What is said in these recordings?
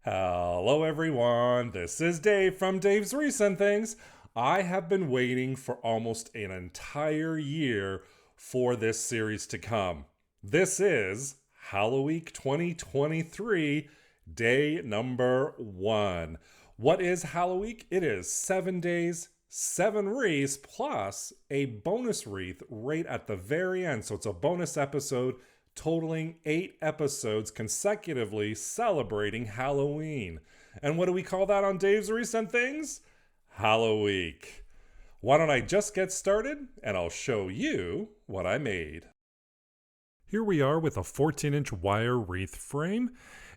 Hello, everyone. This is Dave from Dave's Recent Things. I have been waiting for almost an entire year for this series to come. This is Halloween 2023, day number 1. What is Halloween? It is 7 days, 7 wreaths, plus a bonus wreath right at the very end. So it's a bonus episode totaling 8 episodes consecutively celebrating Halloween. And what do we call that on Dave's Recent Things? Halloween. Why don't I just get started and I'll show you what I made. Here we are with a 14-inch wire wreath frame,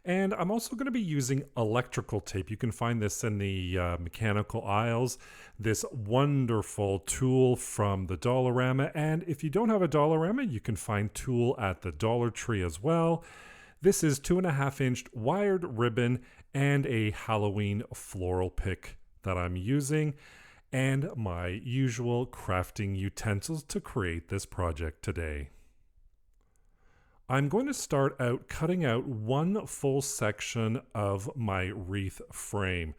and I'm also going to be using electrical tape. You can find this in the mechanical aisles, this wonderful tool from the Dollarama, and if you don't have a Dollarama, you can find tool at the Dollar Tree as well. This is 2.5-inch wired ribbon and a Halloween floral pick that I'm using, and my usual crafting utensils to create this project today. I'm going to start out cutting out one full section of my wreath frame.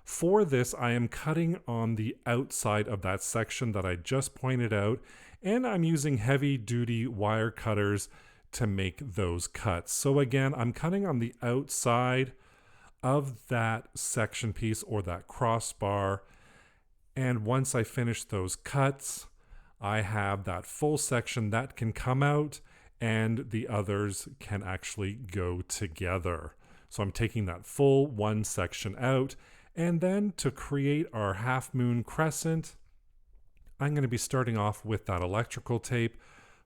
For this, I am cutting on the outside of that section that I just pointed out, and I'm using heavy-duty wire cutters to make those cuts. So again, I'm cutting on the outside of that section piece or that crossbar, and once I finish those cuts, I have that full section that can come out, and the others can actually go together. So I'm taking that full one section out, and then to create our half moon crescent, I'm going to be starting off with that electrical tape,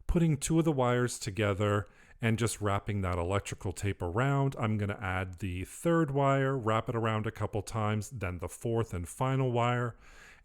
putting 2 of the wires together and just wrapping that electrical tape around. I'm going to add the 3rd wire, wrap it around a couple times, then the 4th and final wire,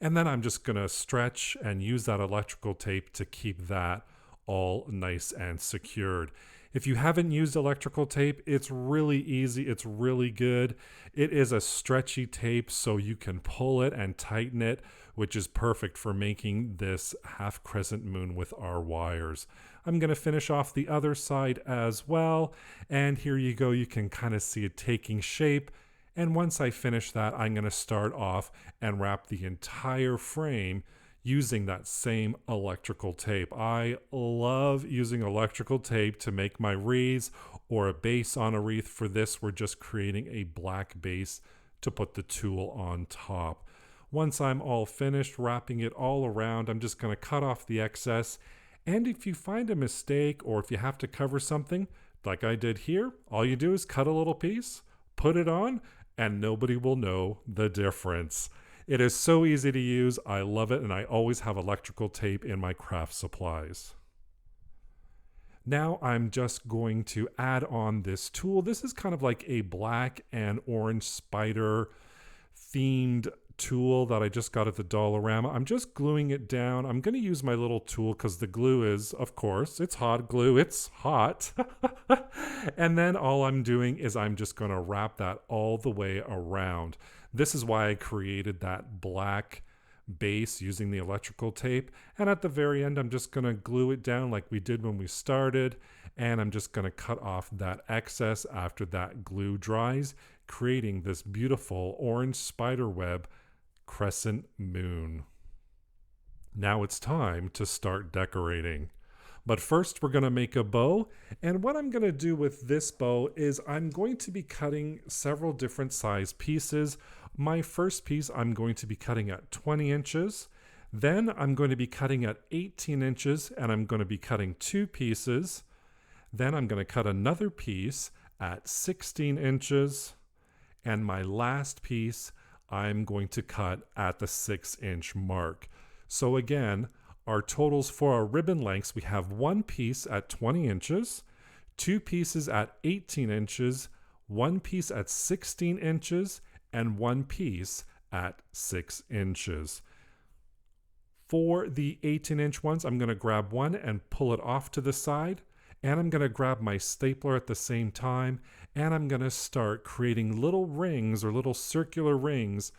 and then I'm just going to stretch and use that electrical tape to keep that all nice and secured. If you haven't used electrical tape, it's really easy. It's really good. It is a stretchy tape, so you can pull it and tighten it, which is perfect for making this half crescent moon with our wires. I'm going to finish off the other side as well. And here you go. You can kind of see it taking shape. And once I finish that, I'm going to start off and wrap the entire frame using that same electrical tape. I love using electrical tape to make my wreaths or a base on a wreath. For this, we're just creating a black base to put the tool on top. Once I'm all finished wrapping it all around, I'm just going to cut off the excess. And if you find a mistake or if you have to cover something, like I did here, all you do is cut a little piece, put it on, and nobody will know the difference. It is so easy to use. I love it, and I always have electrical tape in my craft supplies. Now I'm just going to add on this tool. This is kind of like a black and orange spider themed tool that I just got at the Dollarama. I'm just gluing it down. I'm going to use my little tool because the glue is, of course, it's hot glue. It's hot. And then all I'm doing is I'm just going to wrap that all the way around. This is why I created that black base using the electrical tape. And at the very end, I'm just going to glue it down like we did when we started. And I'm just going to cut off that excess after that glue dries, creating this beautiful orange spider web crescent moon. Now it's time to start decorating. But first, we're going to make a bow. And what I'm going to do with this bow is I'm going to be cutting several different size pieces. My first piece, I'm going to be cutting at 20 inches. Then I'm going to be cutting at 18 inches, and I'm going to be cutting 2 pieces. Then I'm going to cut another piece at 16 inches. And my last piece, I'm going to cut at the 6-inch mark. So again, our totals for our ribbon lengths, we have 1 piece at 20 inches, 2 pieces at 18 inches, 1 piece at 16 inches, and 1 piece at 6 inches. For the 18-inch ones, I'm going to grab one and pull it off to the side, and I'm going to grab my stapler at the same time, and I'm going to start creating little rings or little circular rings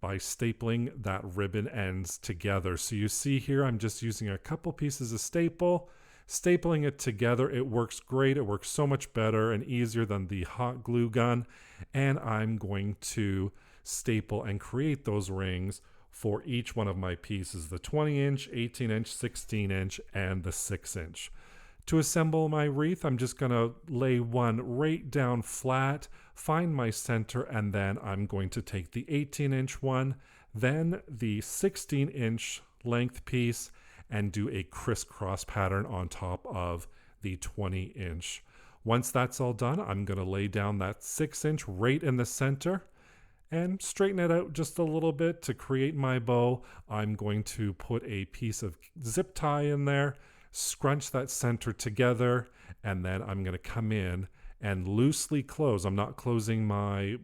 by stapling that ribbon ends together. So you see here, I'm just using a couple pieces of staple, Stapling it together, it works great. It works so much better and easier than the hot glue gun. And I'm going to staple and create those rings for each one of my pieces, the 20-inch, 18-inch, 16-inch, and the 6-inch. To assemble my wreath, I'm just going to lay one right down flat, find my center, and then I'm going to take the 18-inch one, then the 16-inch length piece, and do a crisscross pattern on top of the 20-inch. Once that's all done, I'm going to lay down that 6-inch right in the center and straighten it out just a little bit to create my bow. I'm going to put a piece of zip tie in there, scrunch that center together, and then I'm going to come in and loosely close. I'm not closing my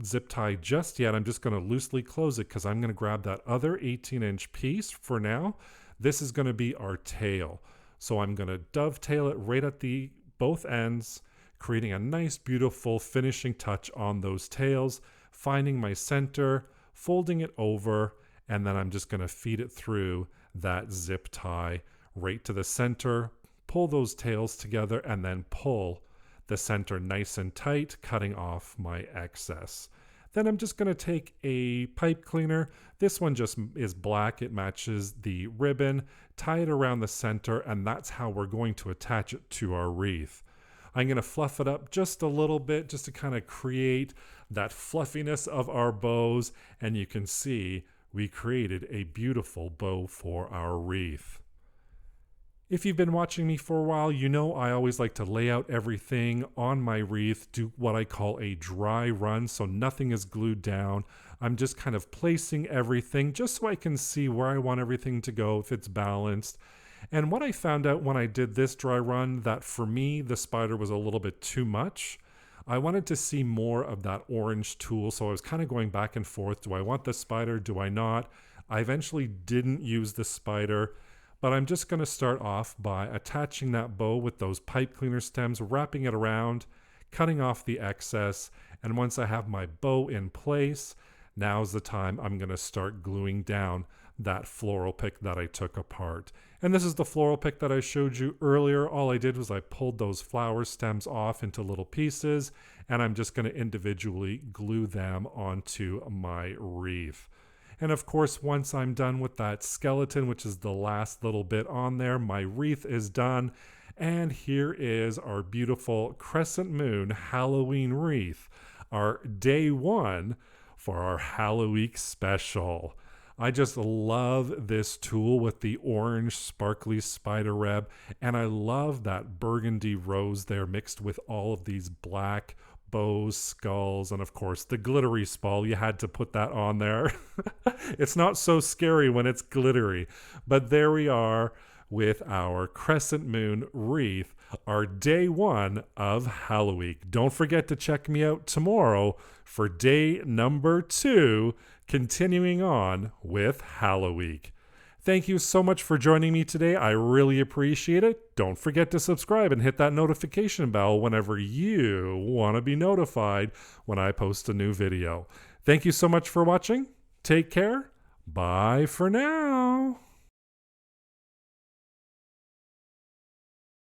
zip tie just yet. I'm just going to loosely close it because I'm going to grab that other 18-inch piece for now. This is going to be our tail. So I'm going to dovetail it right at the both ends, creating a nice, beautiful finishing touch on those tails, finding my center, folding it over, and then I'm just going to feed it through that zip tie right to the center, pull those tails together, and then pull the center nice and tight, cutting off my excess. Then I'm just going to take a pipe cleaner. This one just is black. It matches the ribbon. Tie it around the center, and that's how we're going to attach it to our wreath. I'm going to fluff it up just a little bit just to kind of create that fluffiness of our bows, and you can see we created a beautiful bow for our wreath. If you've been watching me for a while, you know I always like to lay out everything on my wreath, do what I call a dry run, so nothing is glued down. I'm just kind of placing everything just so I can see where I want everything to go, if it's balanced. And what I found out when I did this dry run, that for me, the spider was a little bit too much. I wanted to see more of that orange tool, so I was kind of going back and forth. Do I want the spider? Do I not? I eventually didn't use the spider. But I'm just going to start off by attaching that bow with those pipe cleaner stems, wrapping it around, cutting off the excess. And once I have my bow in place, now's the time I'm going to start gluing down that floral pick that I took apart. And this is the floral pick that I showed you earlier. All I did was I pulled those flower stems off into little pieces, and I'm just going to individually glue them onto my wreath. And of course, once I'm done with that skeleton, which is the last little bit on there, my wreath is done. And here is our beautiful crescent moon Halloween wreath, our day one for our Halloween special. I just love this tool with the orange sparkly spider web, and I love that burgundy rose there mixed with all of these black bows, skulls, and of course the glittery spall. You had to put that on there. It's not so scary when it's glittery, but there we are with our crescent moon wreath, our day one of Halloween. Don't forget to check me out tomorrow for day number 2, continuing on with Halloween. Thank you so much for joining me today. I really appreciate it. Don't forget to subscribe and hit that notification bell whenever you want to be notified when I post a new video. Thank you so much for watching. Take care. Bye for now.